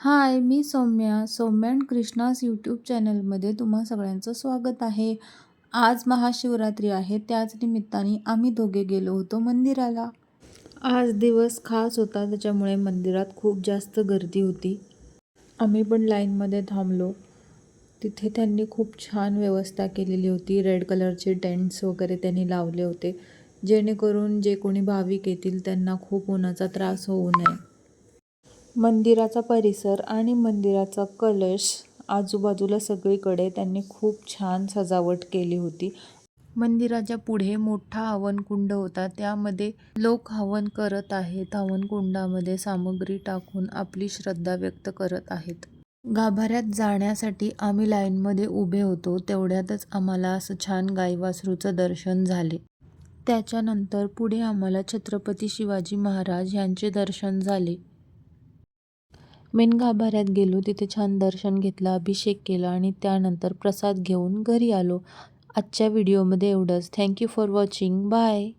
हाय, मी Saumya and Krishna's YouTube चॅनलमध्ये तुम्हा सगळ्यांचं स्वागत आहे. आज महाशिवरात्री आहे, त्याच निमित्ताने आम्ही दोघे गेलो होतो मंदिराला. आज दिवस खास होता, त्याच्यामुळे मंदिरात खूप जास्त गर्दी होती. आम्ही पण लाईनमध्ये थांबलो. तिथे त्यांनी खूप छान व्यवस्था केलेली होती. रेड कलरचे टेंट्स वगैरे त्यांनी लावले होते, जेणेकरून जे कोणी भाविक येतील त्यांना खूप उन्हाचा त्रास होऊ नये. मंदिराचा परिसर आणि मंदिराचा कलश आजूबाजूला सगळीकडे त्यांनी खूप छान सजावट केली होती. मंदिराच्या पुढे मोठा हवनकुंड होता, त्यामध्ये लोक हवन करत आहेत. हवनकुंडामध्ये सामग्री टाकून आपली श्रद्धा व्यक्त करत आहेत. गाभाऱ्यात जाण्यासाठी आम्ही लाईनमध्ये उभे होतो, तेवढ्यातच आम्हाला असं छान गाई वासरूचं दर्शन झाले. त्याच्यानंतर पुढे आम्हाला छत्रपती शिवाजी महाराज यांचे दर्शन झाले. मेन गाभाऱ्यात गेलो, तिथे छान दर्शन घेतलं, अभिषेक केला आणि त्यानंतर प्रसाद घेऊन घरी आलो. आजच्या व्हिडिओमध्ये एवढंच. Thank you for watching. बाय.